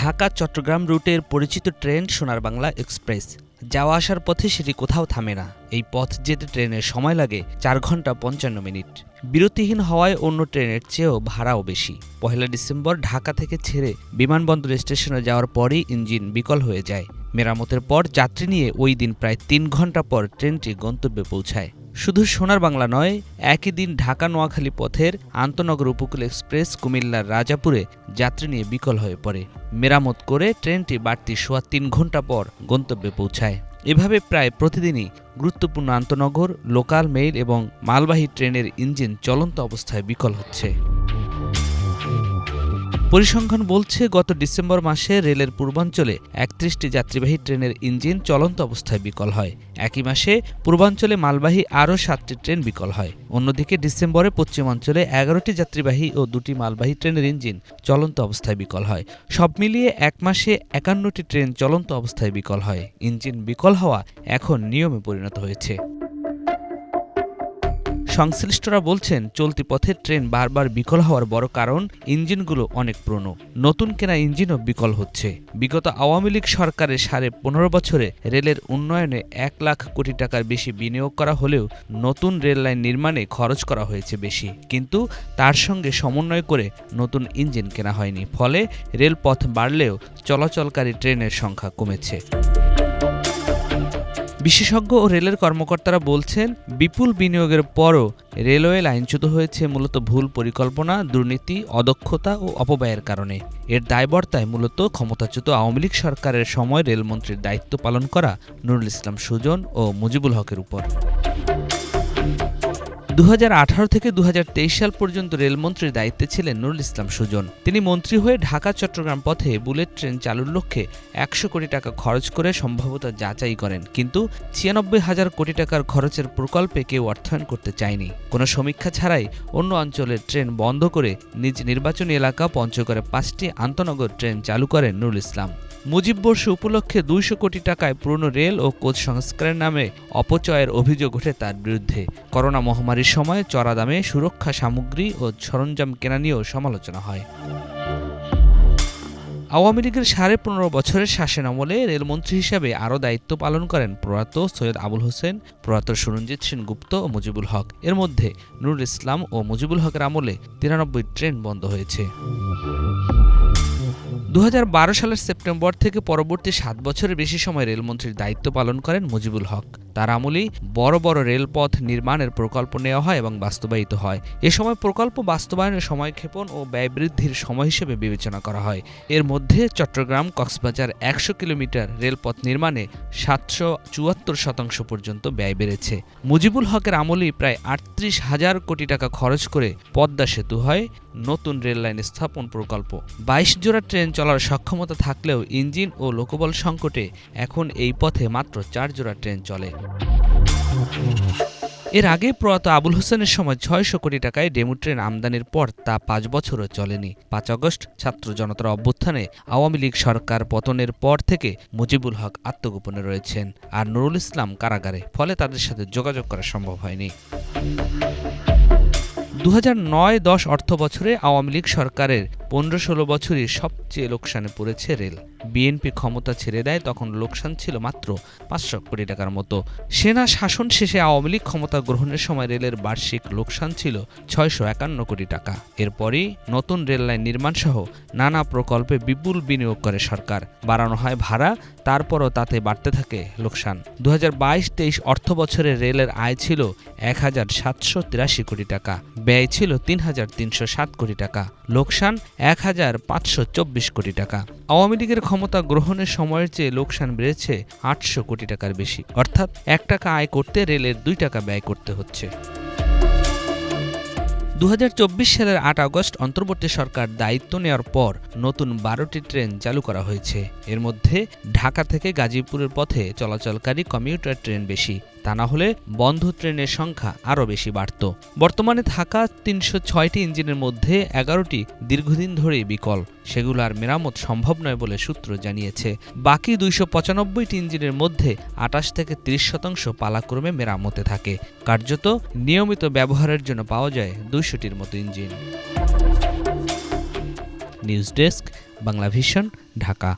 ঢাকা চট্টগ্রাম রুটের পরিচিত ট্রেন সোনার বাংলা এক্সপ্রেস যাওয়া আসার পথে সেটি কোথাও থামে না। এই পথ যেতে ট্রেনের সময় লাগে 4 ঘন্টা 55 মিনিট। বিরতিহীন হওয়ায় অন্য ট্রেনের চেয়েও ভাড়াও বেশি। 1 ডিসেম্বর ঢাকা থেকে ছেড়ে বিমানবন্দর স্টেশনে যাওয়ার পরই ইঞ্জিন বিকল হয়ে যায়। মেরামতের পর যাত্রী নিয়ে ওই দিন প্রায় 3 ঘন্টা পর ট্রেনটি গন্তব্যে পৌঁছায়। শুধু সোনার বাংলা নয়, একই দিন ঢাকা নোয়াখালী পথের আন্তনগর উপকূল এক্সপ্রেস কুমিল্লার রাজাপুরে যাত্রী নিয়ে বিকল হয়ে পড়ে। মেরামত করে ট্রেনটি বাড়তি সোয়া 3 ঘন্টা পর গন্তব্যে পৌঁছায়। এভাবে প্রায় প্রতিদিনই গুরুত্বপূর্ণ আন্তনগর, লোকাল, মেইল এবং মালবাহী ট্রেনের ইঞ্জিন চলন্ত অবস্থায় বিকল হচ্ছে। পরিসংখ্যান বলছে, গত ডিসেম্বর মাসে রেলের পূর্বাঞ্চলে 31টি যাত্রীবাহী ট্রেনের ইঞ্জিন চলন্ত অবস্থায় বিকল হয়। একই মাসে পূর্বাঞ্চলে মালবাহী আরও 7টি ট্রেন বিকল হয়। অন্যদিকে ডিসেম্বরে পশ্চিমাঞ্চলে 11টি যাত্রীবাহী ও 2টি মালবাহী ট্রেনের ইঞ্জিন চলন্ত অবস্থায় বিকল হয়। সব মিলিয়ে এক মাসে 51টি ট্রেন চলন্ত অবস্থায় বিকল হয়। ইঞ্জিন বিকল হওয়া এখন নিয়মে পরিণত হয়েছে। সংশ্লিষ্টরা বলছেন, চলতি পথে ট্রেন বারবার বিকল হওয়ার বড় কারণ ইঞ্জিনগুলো অনেক পুরনো। নতুন কেনা ইঞ্জিনও বিকল হচ্ছে। বিগত আওয়ামী লীগ সরকারের 15.5 বছরে রেলের উন্নয়নে 1 লাখ কোটি টাকার বেশি বিনিয়োগ করা হলেও নতুন রেল লাইন নির্মাণে খরচ করা হয়েছে বেশি, কিন্তু তার সঙ্গে সমন্বয় করে নতুন ইঞ্জিন কেনা হয়নি। ফলে রেলপথ বাড়লেও চলাচলকারী ট্রেনের সংখ্যা কমেছে। বিশেষজ্ঞ ও রেলের কর্মকর্তারা বলছেন, বিপুল বিনিয়োগের পরও রেলওয়ে লাইনচ্যুত হয়েছে মূলত ভুল পরিকল্পনা, দুর্নীতি, অদক্ষতা ও অপব্যয়ের কারণে। এর দায়বর্তায় মূলত ক্ষমতাচ্যুত আওয়ামী লীগ সরকারের সময় রেলমন্ত্রীর দায়িত্ব পালন করা নুরুল ইসলাম সুজন ও মুজিবুল হকের উপর। 2018 থেকে 2023 সাল পর্যন্ত রেলমন্ত্রীর দায়িত্বে ছিলেন নুরুল ইসলাম সুজন। তিনি মন্ত্রী হয়ে ঢাকা চট্টগ্রাম পথে বুলেট ট্রেন চালুর লক্ষ্যে 100 কোটি টাকা খরচ করে সম্ভাব্যতা যাচাই করেন, কিন্তু 96,000 কোটি টাকার খরচের প্রকল্পে কেউ অর্থায়ন করতে চায়নি। কোনো সমীক্ষা ছাড়াই অন্য অঞ্চলের ট্রেন বন্ধ করে নিজ নির্বাচনী এলাকা পঞ্চগড়ে 5টি আন্তনগর ট্রেন চালু করেন নুরুল ইসলাম। মুজিব বর্ষ উপলক্ষে 200 কোটি টাকায় পুরনো রেল ও কোচ সংস্কারের নামে অপচয়ের অভিযোগ ওঠে তার বিরুদ্ধে। করোনা মহামারীর সময় চড়া দামে সুরক্ষা সামগ্রী ও সরঞ্জাম কেনা নিয়েও সমালোচনা হয়। আওয়ামী লীগের 15.5 বছরের শাসনামলে রেলমন্ত্রী হিসাবে আরও দায়িত্ব পালন করেন প্রয়াত সৈয়দ আবুল হোসেন, প্রয়াত সুরঞ্জিত সেনগুপ্ত ও মুজিবুল হক। এর মধ্যে নুরুল ইসলাম ও মুজিবুল হকের আমলে 93 ট্রেন বন্ধ হয়েছে। 2012 সালের সেপ্টেম্বর থেকে পরবর্তী 7 বছরের বেশি সময় রেলমন্ত্রীর দায়িত্ব পালন করেন মুজিবুল হক। তার আমলেই বড় বড় রেলপথ নির্মাণের প্রকল্প নেওয়া হয় এবং বাস্তবায়িত হয়। এ সময় প্রকল্প বাস্তবায়নের সময়ক্ষেপণ ও ব্যয় বৃদ্ধির সময় হিসেবে বিবেচনা করা হয়। এর মধ্যে চট্টগ্রাম কক্সবাজার 100 কিলোমিটার রেলপথ নির্মাণে 774% পর্যন্ত ব্যয় বেড়েছে। মুজিবুল হকের আমলেই প্রায় 38,000 কোটি টাকা খরচ করে পদ্মা সেতু হয়। নতুন রেল লাইন স্থাপন প্রকল্প 22 জোড়া ট্রেন চলার সক্ষমতা থাকলেও ইঞ্জিন ও লোকবল সংকটে এখন এই পথে মাত্র 4 জোড়া ট্রেন চলে। এর আগে প্রয়াত আবুল হোসেনের সময় 600 কোটি টাকায় ডেমু ট্রেন আমদানির পর তা 5 বছরও চলেনি। 5 আগস্ট ছাত্র জনতার অভ্যুত্থানে আওয়ামী লীগ সরকার পতনের পর থেকে মুজিবুল হক আত্মগোপনে রয়েছেন আর নুরুল ইসলাম কারাগারে, ফলে তাদের সাথে যোগাযোগ করা সম্ভব হয়নি। 2009-10 অর্থ বছরে আওয়ামী লীগ সরকারের 15-16 বছরই সবচেয়ে লোকসানে পড়েছে রেল। বিএনপি ক্ষমতা ছেড়ে দেয় তখন লোকসান ছিল মাত্র 500 কোটি টাকার মতো। সেনা শাসন শেষে আওয়ামী লীগ ক্ষমতা গ্রহণের সময় রেলের বার্ষিক লোকসান ছিল 651 কোটি টাকা। এরপরই নতুন রেল লাইন নির্মাণ সহ নানা প্রকল্পে বিপুল বিনিয়োগ করে সরকার। বাড়ানো হয় ভাড়া, তারপরও তাতে বাড়তে থাকে লোকসান। 2022-23 অর্থ বছরে রেলের আয় ছিল 1,783 কোটি টাকা, ব্যয় ছিল 3,307 কোটি টাকা, লোকসান 1,524 কোটি টাকা। আওয়ামী লীগের ক্ষমতা গ্রহণের সময়ের চেয়ে লোকসান বেড়েছে 800 কোটি টাকার বেশি, অর্থাৎ 1 টাকা আয় করতে রেলের 2 টাকা ব্যয় করতে হচ্ছে। 2024 সালের 8 আগস্ট অন্তর্বর্তী সরকার দায়িত্ব নেওয়ার পর নতুন 12টি ট্রেন চালু করা হয়েছে। এর মধ্যে ঢাকা থেকে গাজীপুরের পথে চলাচলকারী কমিউটার ট্রেন বেশি, তা না হলে বন্ধ ট্রেনের সংখ্যা আরও বেশি বাড়ত। বর্তমানে থাকা 306টি ইঞ্জিনের মধ্যে 11টি দীর্ঘদিন ধরেই বিকল, সেগুলো আর মেরামত সম্ভব নয় বলে সূত্র জানিয়েছে। বাকি 295টি ইঞ্জিনের মধ্যে 28 থেকে 30% পালাক্রমে মেরামতে থাকে। কার্যত নিয়মিত ব্যবহারের জন্য পাওয়া যায় 200টির মতো engine. News desk, Bangla vision, Dhaka.